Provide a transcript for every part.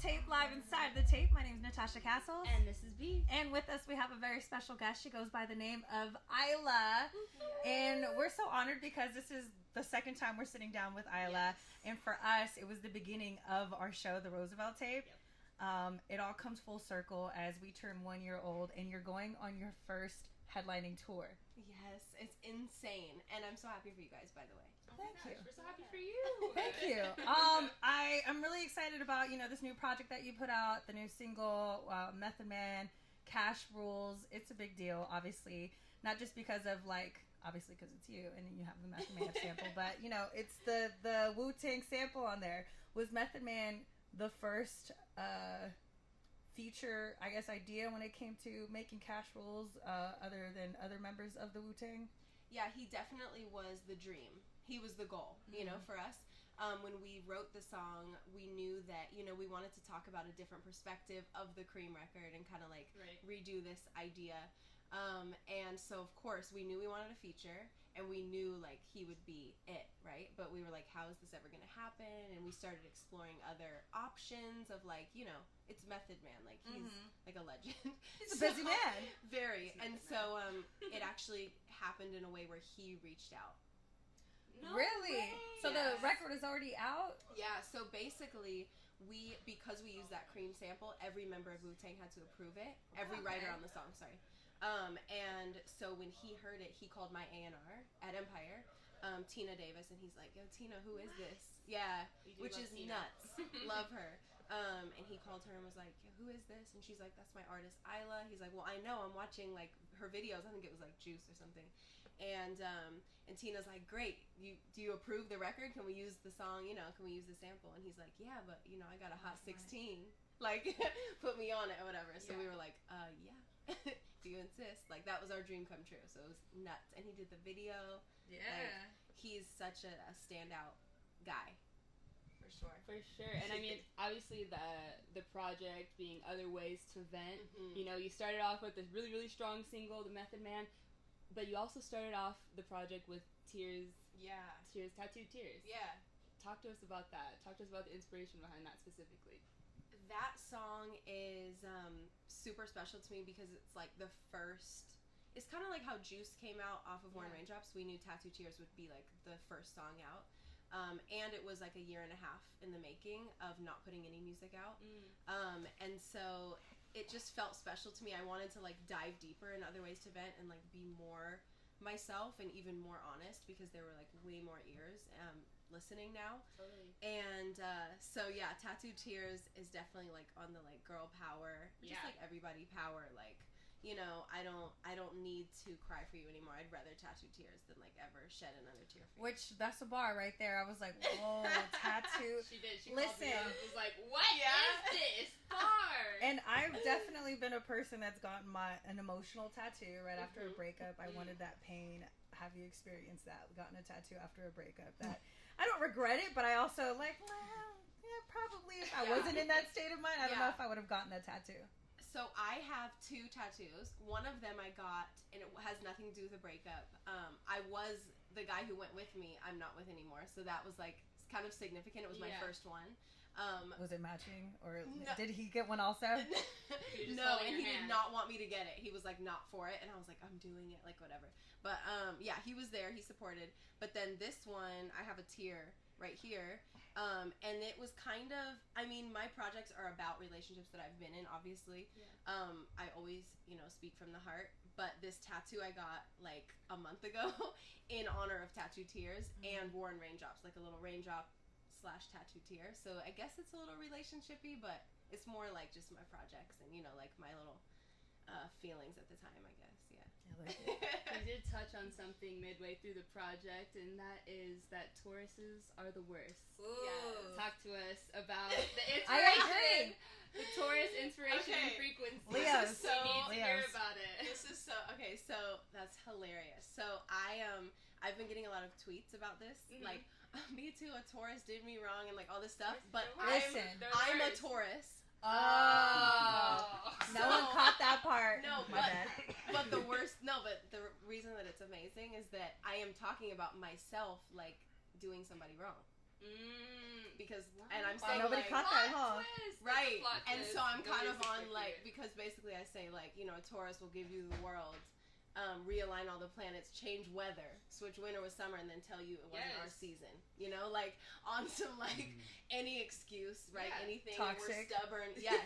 Tape live inside the tape. My name is Natasha Castles. And this is B. And with us we have a very special guest. She goes by the name of Isla. And we're so honored because this is the second time we're sitting down with Isla. Yes. And for us, it was the beginning of our show, The Roosevelt Tape. Yep. It all comes full circle as we turn 1 year old and you're going on your first headlining tour. Yes, it's insane. And I'm so happy for you guys, by the way. Thank you. We're so happy for you. Thank you. I'm really excited about, this new project that you put out, the new single, Method Man, Cash Rules. It's a big deal, obviously. Not just because of, obviously because it's you and you have the Method Man sample, but, it's the Wu-Tang sample on there. Was Method Man the first feature, idea when it came to making Cash Rules other than other members of the Wu-Tang? Yeah, he definitely was the dream. He was the goal, for us. When we wrote the song, we knew that, we wanted to talk about a different perspective of the Cream record and kind of redo this idea. And so, of course, we knew we wanted a feature and we knew he would be it, right? But we were like, how is this ever going to happen? And we started exploring other options of it's Method Man. He's like a legend. He's a busy man. Very. And so it actually happened in a way where he reached out. No Really? way. So the record is already out? Yeah, so basically, because we used that Cream sample, every member of Wu-Tang had to approve it. Every writer on the song, sorry. And so when he heard it, he called my A&R at Empire, Tina Davis, and he's like, yo, Tina, who is this? Yeah, which is Tina. nuts. Love her. And he called her and was like, who is this? And she's like, that's my artist, Isla. He's like, well, I know. I'm watching, her videos. I think it was, Juice or something. And Tina's like, great. Do you approve the record? Can we use the song? Can we use the sample? And he's like, yeah, but, I got a hot 16. Put me on it or whatever. So we were like, yeah. If you insist. That was our dream come true. So it was nuts. And he did the video. Yeah. He's such a standout guy. For sure. And I mean, obviously the project being other ways to vent. Mm-hmm. You started off with this really, really strong single, The Method Man, but you also started off the project with Tears. Yeah. Tears, Tattooed Tears. Yeah. Talk to us about that. Talk to us about the inspiration behind that specifically. That song is super special to me because it's the first. It's kind of like how Juice came out off of Warren Raindrops. We knew Tattooed Tears would be the first song out. And it was a year and a half in the making of not putting any music out. And so it just felt special to me. I wanted to dive deeper in other ways to vent and be more myself and even more honest because there were way more ears listening now. Totally. And so yeah, Tattooed Tears is definitely on the girl power, just everybody power. I don't need to cry for you anymore. I'd rather tattoo tears than ever shed another tear for you. Which, that's a bar right there. I was like, whoa, tattoo. She did. She Listen. called me up. It was like, what is this bar? And I've definitely been a person that's gotten an emotional tattoo right after a breakup. I wanted that pain. Have you experienced that? Gotten a tattoo after a breakup? That I don't regret it, but I also probably if I wasn't in that state of mind, I don't know if I would have gotten a tattoo. So I have 2 tattoos. One of them I got, and it has nothing to do with a breakup. I was the guy who went with me. I'm not with anymore. So that was kind of significant. It was my first one. Was it matching, or no. did he get one also? No, and he did not want me to get it. He was not for it, and I was like, I'm doing it, whatever. But yeah, he was there. He supported. But then this one, I have a tear right here. And it was kind of, my projects are about relationships that I've been in, obviously. Yeah. I always, speak from the heart. But this tattoo I got, a month ago in honor of Tattooed Tears and Warren Raindrops, a little raindrop / tattoo tear. So I guess it's a little relationship-y, but it's more just my projects and, my little feelings at the time, I guess. Yeah. We did touch on something midway through the project, and that is that Tauruses are the worst. Ooh. Talk to us about the inspiration. I agree. The Taurus inspiration and frequency. Leos. We need to hear about it. This is so okay. So that's hilarious. So I've been getting a lot of tweets about this, me too. A Taurus did me wrong and all this stuff. But I'm a Taurus. Oh. No one caught that part. No, My bad. But the reason that it's amazing is that I am talking about myself doing somebody wrong. Because, Wow. and I'm Wow, saying, nobody like, caught that, huh? Twist. right, That's a plot and twist. so I'm kind Nobody of was on, expecting like, it. because basically I say, like, you know, a Taurus will give you the world, realign all the planets, change weather, switch winter with summer, and then tell you it wasn't our Yes. season. You know, like, on some, like, any excuse, right? Yeah. Anything, Toxic. we're stubborn. Yes.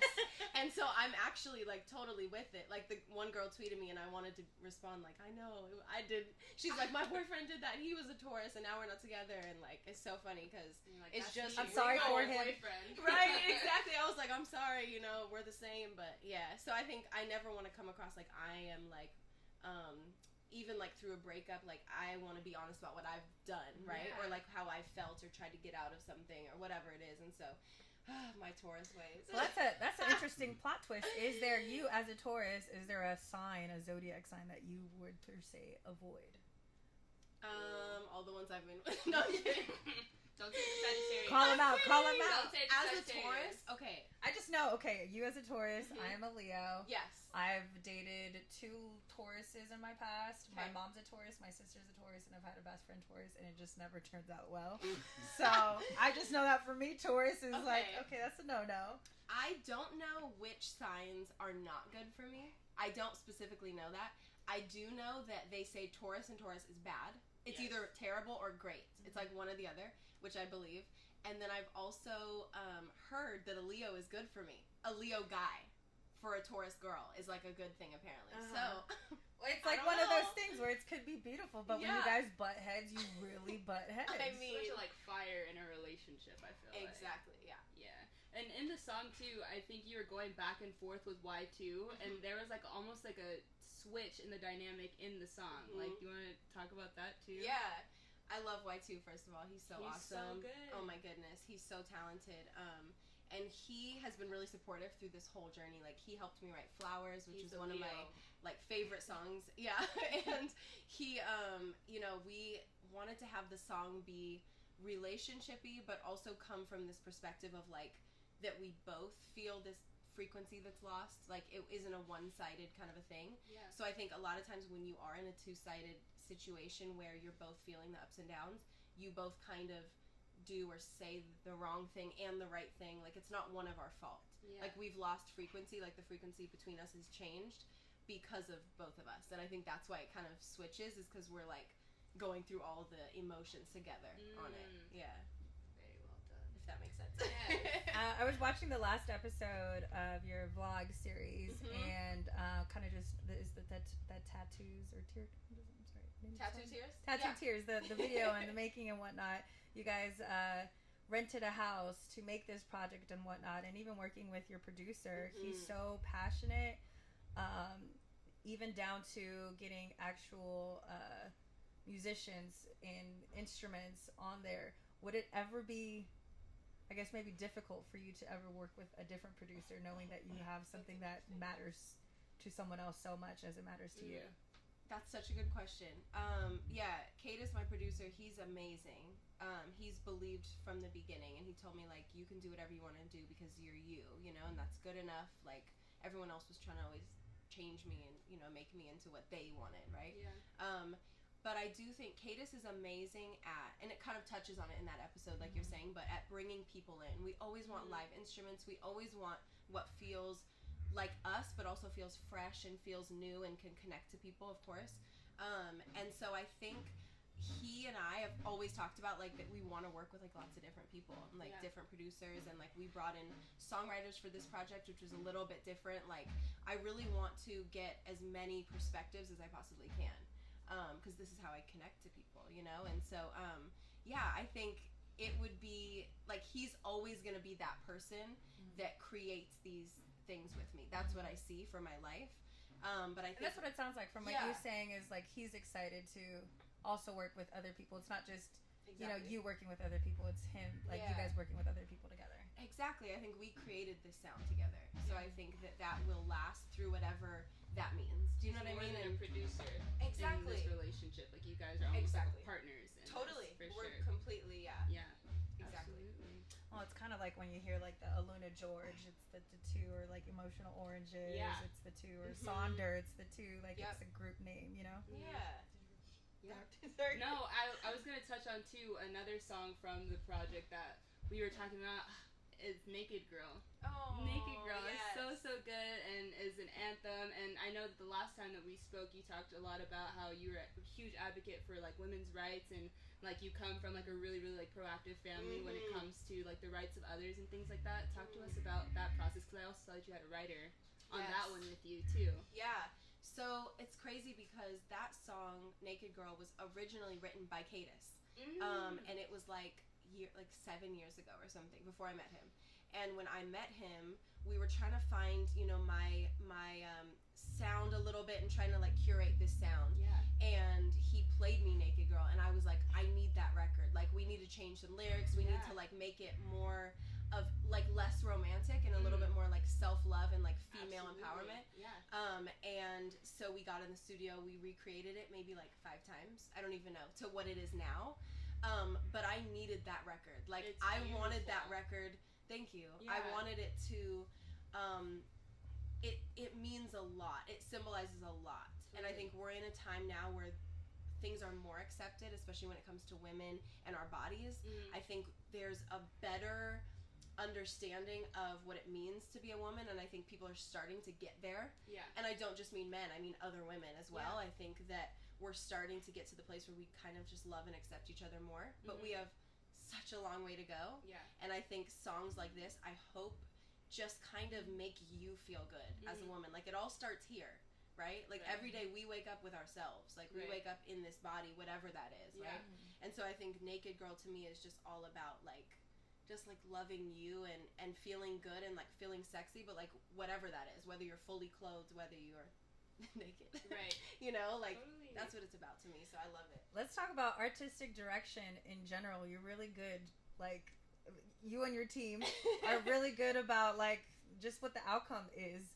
And so I'm actually, like, totally with it. Like, the one girl tweeted me, and I wanted to respond, like, I know, I did. She's like, my boyfriend did that, he was a Taurus, and now we're not together, and, like, it's so funny, because And you're like, it's "That's just- me. I'm sorry We're for your him." boyfriend. right, exactly. I was like, I'm sorry, you know, we're the same, but yeah. So I think I never want to come across like I am like, even like through a breakup, like I want to be honest about what I've done, right? Yeah. Or like how I felt or tried to get out of something or whatever it is. And so, my Taurus ways. Well, that's an interesting plot twist. Is there, you as a Taurus, is there a sign, a zodiac sign that you would per se avoid? All the ones I've been with. No, I'm kidding. Don't say the Sagittarius. Call him out, call him Don't out. say the As a Sagittarius. Taurus, okay, I just know, okay, you as a Taurus, Mhm. I am a Leo. yes. I've dated 2 Tauruses in my past. My Okay. mom's a Taurus, my sister's a Taurus, and I've had a best friend Taurus, and it just never turns out well. So I just know that for me, Taurus is like, Okay. okay, that's a no-no. I don't know which signs are not good for me. I don't specifically know that. I do know that they say Taurus and Taurus is bad. It's Yes. either terrible or great. It's like one or the other, which I believe. And then I've also heard that a Leo is good for me. A Leo guy for a Taurus girl is like a good thing apparently. Uh-huh. So It's I like don't one of those know. things where it could be beautiful, but when Yeah. you guys butt heads, you really butt heads. I Such mean- a like fire in a relationship, I feel like. exactly, yeah. Yeah. And in the song too, I think you were going back and forth with Y2, and there was like almost like a switch in the dynamic in the song. Mhm. Like, do you want to talk about that too? Yeah. I love Y2 first of all. He's so He's awesome. so good. Oh my goodness, he's so talented. And he has been really supportive through this whole journey. Like he helped me write Flowers, which He's is a one of Leo. my like favorite songs. Yeah. And he you know, we wanted to have the song be relationshipy but also come from this perspective of like that we both feel this frequency that's lost. Like it isn't a one-sided kind of a thing. Yeah. So I think a lot of times when you are in a two-sided situation where you're both feeling the ups and downs, you both kind of do or say the wrong thing and the right thing. Like it's not one of our fault. Yeah. Like we've lost frequency, like the frequency between us has changed because of both of us. And I think that's why it kind of switches is because we're like going through all the emotions together on it. Yeah, Very well done. if that makes sense. Yes. I was watching the last episode of your vlog series, Mhm. and kind of just that tattoos or tear. I'm sorry, name of the Tattoo song? tears? Tattoo Yeah. Tears, the video and the making and whatnot. You guys rented a house to make this project and whatnot, and even working with your producer, he's Mhm. so passionate, even down to getting actual musicians and instruments on there. Would it ever be, I guess, maybe difficult for you to ever work with a different producer, knowing that you have something that matters to someone else so much as it matters to you? That's such a good question. Yeah, Kate is my producer. He's amazing. He's believed from the beginning, and he told me like you can do whatever you want to do because you're you know, and that's good enough. Like everyone else was trying to always change me and you know make me into what they wanted, right? Yeah. But I do think Cadis is amazing at, and it kind of touches on it in that episode, like you're saying, but at bringing people in. We always want live instruments. We always want what feels like us, but also feels fresh and feels new and can connect to people, of course. And so I think he and I have always talked about like that we want to work with like lots of different people and like Yeah. different producers, and like we brought in songwriters for this project, which was a little bit different. Like I really want to get as many perspectives as I possibly can. Because this is how I connect to people, you know? And so, yeah, I think it would be, like, he's always going to be that person that creates these things with me. That's what I see for my life. But I And think... that's what it sounds like from what Yeah. you're saying is like he's excited to also work with other people. It's not just, you know, you working with other people. It's him, like you Yeah. guys working with other people together. Exactly. I think we created this sound together. So I think that that will last through whatever that means. Do you know what I More mean? than a producer Exactly. in this relationship. Like you guys are almost Exactly. like partners. In Totally. This, for We're sure. completely, yeah. Yeah. Exactly. Absolutely. Well, it's kind of like when you hear like the Aluna George, it's the two, or like Emotional Oranges, Yeah. it's the two, or Mhm. Sonder, it's the two, like Yep. it's a group name, you know? Yeah. Yeah. Sorry. No, I was gonna touch on too another song from the project that we were talking about is Naked Girl. Oh, Naked Girl yes. is so good and is an anthem. And I know that the last time that we spoke, you talked a lot about how you were a huge advocate for like women's rights and like you come from like a really like proactive family when it comes to like the rights of others and things like that. Talk to us about that process, because I also saw that you had a writer on that one with you too. Yeah. So it's crazy because that song Naked Girl was originally written by Cadis. And it was like 7 years ago or something, before I met him. And when I met him, we were trying to find, you know, my sound a little bit and trying to like curate this sound. Yeah. And he played me Naked Girl, and I was like, I need that record. Like, we need to change some lyrics. We need to like make it more of like less romantic and a little bit more like self-love and like female empowerment. Yeah. And so we got in the studio, we recreated it maybe like 5 times, I don't even know, to what it is now. But I needed that record. Like, It's I wanted beautiful. that record. Thank you. Yeah. I wanted it to, it means a lot. It symbolizes a lot. And I think we're in a time now where things are more accepted, especially when it comes to women and our bodies. I think there's a better understanding of what it means to be a woman, and I think people are starting to get there. Yeah. And I don't just mean men, I mean other women as well. Yeah. I think that we're starting to get to the place where we kind of just love and accept each other more, but we have such a long way to go. Yeah. And I think songs like this, I hope, just kind of make you feel good as a woman. Like, it all starts here, right? Like, every day we wake up with ourselves. Like, we wake up in this body, whatever that is, right? And so I think Naked Girl to me is just all about, like, just, like, loving you and feeling good and, like, feeling sexy, but, like, whatever that is. Whether you're fully clothed, whether you're naked. Right. You know, like, Totally. that's what it's about to me, so I love it. Let's talk about artistic direction in general. You're really good. Like, you and your team are really good about, like, just what the outcome is.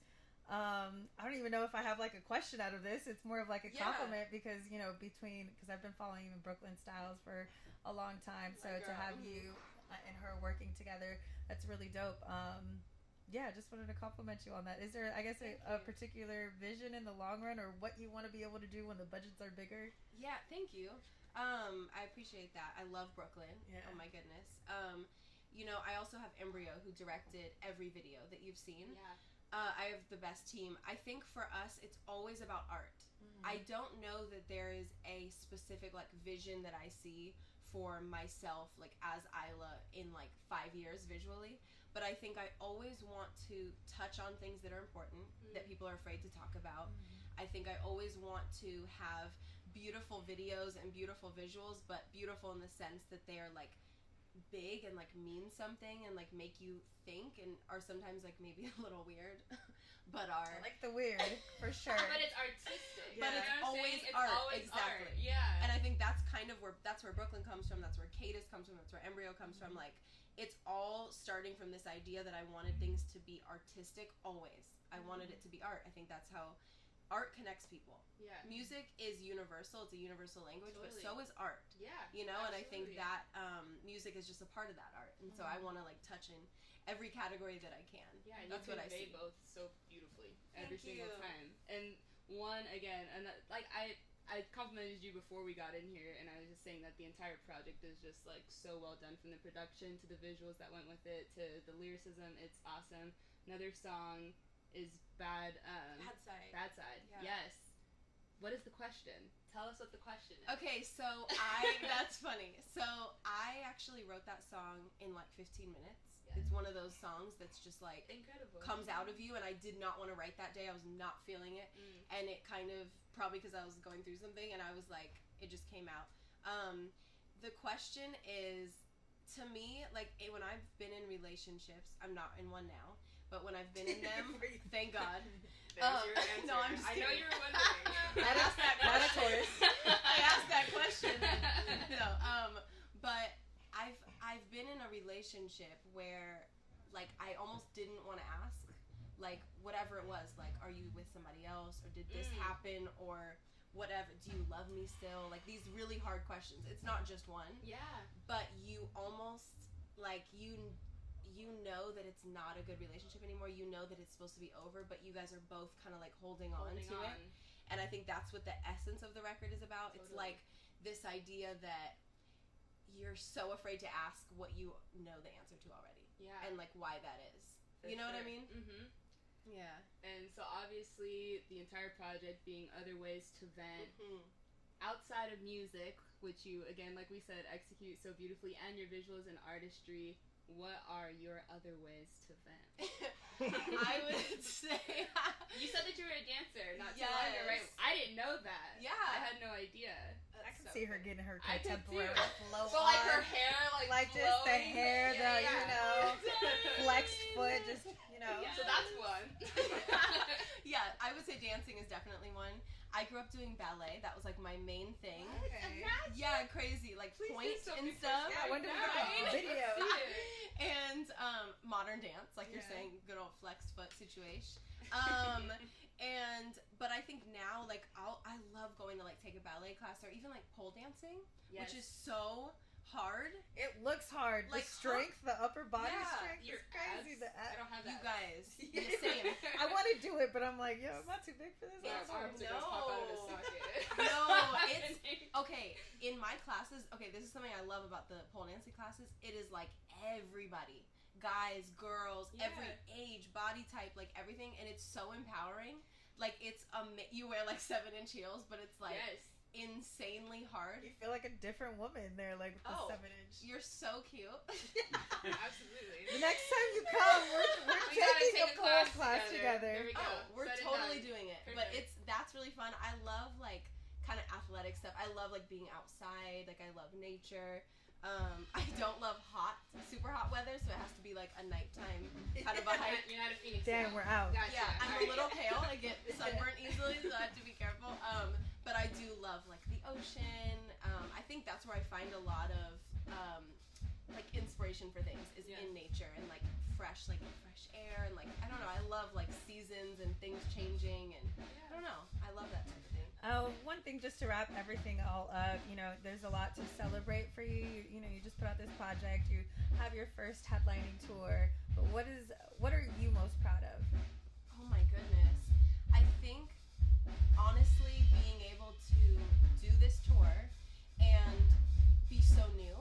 I don't even know if I have, like, a question out of this. It's more of, like, a compliment because, you know, because I've been following even Brooklyn Styles for a long time. So to have you and her working together, that's really dope. Yeah, just wanted to compliment you on that. Is there, I guess, a particular vision in the long run, or what you want to be able to do when the budgets are bigger? Yeah, thank you. I appreciate that. I love Brooklyn. Yeah. Oh my goodness. You know, I also have Embryo, who directed every video that you've seen. Yeah. I have the best team. I think for us, it's always about art. I don't know that there is a specific, like, vision that I see for myself, like, as Isla in, like, 5 years visually. But I think I always want to touch on things that are important, that people are afraid to talk about. I think I always want to have beautiful videos and beautiful visuals, but beautiful in the sense that they are, like, big and, like, mean something and, like, make you think and are sometimes, like, maybe a little weird, but are... I like the weird, for sure. But it's artistic. But You it's know what I'm always saying? art, It's always exactly. art. Yeah. And I think that's kind of where Brooklyn comes from, that's where Cadis comes from, that's where Embryo comes from. Like, it's all starting from this idea that I wanted things to be artistic always. I wanted it to be art. I think that's how art connects people. Yeah. Music is universal. It's a universal language, but so is art. Yeah. You know, and I think absolutely. that music is just a part of that art. And so I want to, like, touch in every category that I can. Yeah, and that's you what I convey see. both so beautifully every Thank single you. time. And one, again, and like I complimented you before we got in here, and I was just saying that the entire project is just, like, so well done, from the production to the visuals that went with it to the lyricism. It's awesome. Another song is Bad Side. Bad Side. Yeah. Yes. What is the question? Tell us what the question is. Okay, so that's funny. So I actually wrote that song in, like, 15 minutes. Yeah. It's one of those songs that's just, like, Incredible. comes out of you, and I did not want to write that day. I was not feeling it. And it kind of, probably because I was going through something, and I was like, it just came out. The question is, to me, like, when I've been in relationships, I'm not in one now, but when I've been in them, thank God. There's your answer. No, I'm just I know kidding. you were wondering. I asked that question. I asked that question. No, but I've been in a relationship where, like, I almost didn't want to ask, like, whatever it was, like, are you with somebody else, or did this happen, or whatever, do you love me still? Like, these really hard questions. It's not just one. Yeah. But you almost, like, you know that it's not a good relationship anymore. You know that it's supposed to be over, but you guys are both kind of, like, holding on to it. And I think that's what the essence of the record is about. Totally. It's like, this idea that you're so afraid to ask what you know the answer to already. Yeah. And like why that is. For You know what I sure. mean? Mm-hmm. Yeah. And so obviously the entire project being other ways to vent Mm-hmm. outside of music, which you, again, like we said, execute so beautifully, and your visuals and artistry. What are your other ways to vent? I would say You said that you were a dancer not too long ago, right? Yes. I didn't know that. Yeah. I had no idea. I can see her getting her I could contemporary too. flow So like her on. hair, Like just the flowing. hair, Yeah, the, yeah. you know, flexed foot, just, you know. So that's one. Yeah, I would say dancing is definitely one. I grew up doing ballet. That was like my main thing. Okay. Yeah, crazy. Like Please do point so and before- stuff. Yeah, when do we get Right? the video? Let's see it. And modern dance, like you're Yeah. saying, good old flexed foot situation. But I think now, like, I love going to like take a ballet class or even like pole dancing, Yes. which is so hard. It looks hard. Like, the strength, the upper body Yeah, strength Your is crazy. abs. The I don't have You that. guys, Yeah. the same. I want to do it, but I'm like, yo, I'm not too big for this. My also. arms are gonna pop out of the socket. No, What's it's- happening? Okay, in my classes, this is something I love about the pole dancing classes. It is like everybody, guys, girls, Yeah. every age, body type, like everything, and it's so empowering. Like it's you wear like 7-inch heels, but it's like Yes. insanely hard. You feel like a different woman there, like with the Oh. 7-inch. You're so cute. Absolutely. The next time you come, we're We gotta taking take a pole class There together. we go. Oh, we're Set it totally done. doing it. But Perfect. that's really fun. I love like kind of athletic stuff. I love like being outside. Like I love nature. I don't love super hot weather, so it has to be like a nighttime kind of a hike. You're not a Phoenix. Damn, now. we're out. Gotcha. Yeah, I'm a Alright. little pale. I get sunburnt easily, so I have to be careful. But I do love like the ocean. I think that's where I find a lot of like inspiration for things is Yeah. in nature and like fresh air and like I don't know. I love like seasons and things changing and I don't know. I love that type of thing. One thing just to wrap everything all up, you know, there's a lot to celebrate for you. You know, you just put out this project, you have your first headlining tour, but what are you most proud of? Oh my goodness. I think honestly being able to do this tour and be so new,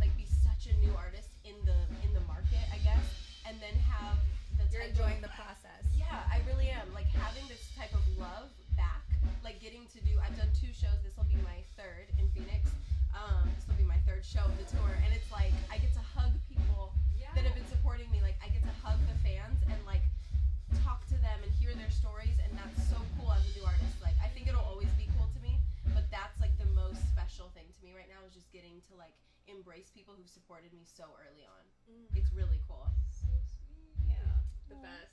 like be such a new artist in the market, I guess, and then have the You're type enjoying of, the process. Yeah, I really am. Like having this type of love back, like getting to do I've done 2 shows. This will be my 3rd in Phoenix. This will be my 3rd show of the tour, and it's like I get to hug people Yeah. that have been supporting me. Like I get to hug the fans and like talk to them and hear their stories, and that's so cool as a new artist. Like I think it'll always be cool to me, but that's like the most special thing to me right now is just getting to like embrace people who've supported me so early on. It's really cool. So sweet. Yeah. The best.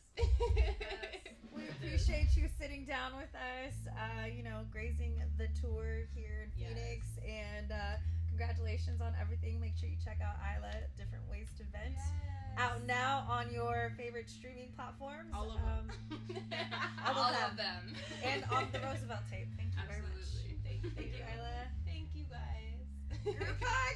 We appreciate you sitting down with us, you know, grazing the tour here in Yes. Phoenix, and congratulations on everything. Make sure you check out Isla, Different Ways to Vent. Out now on your favorite streaming platforms. All of them. All of them. them. And on the Roosevelt tape. Thank you very much. Absolutely. Thank you. Thank you, Isla. Thank you guys. Group hug!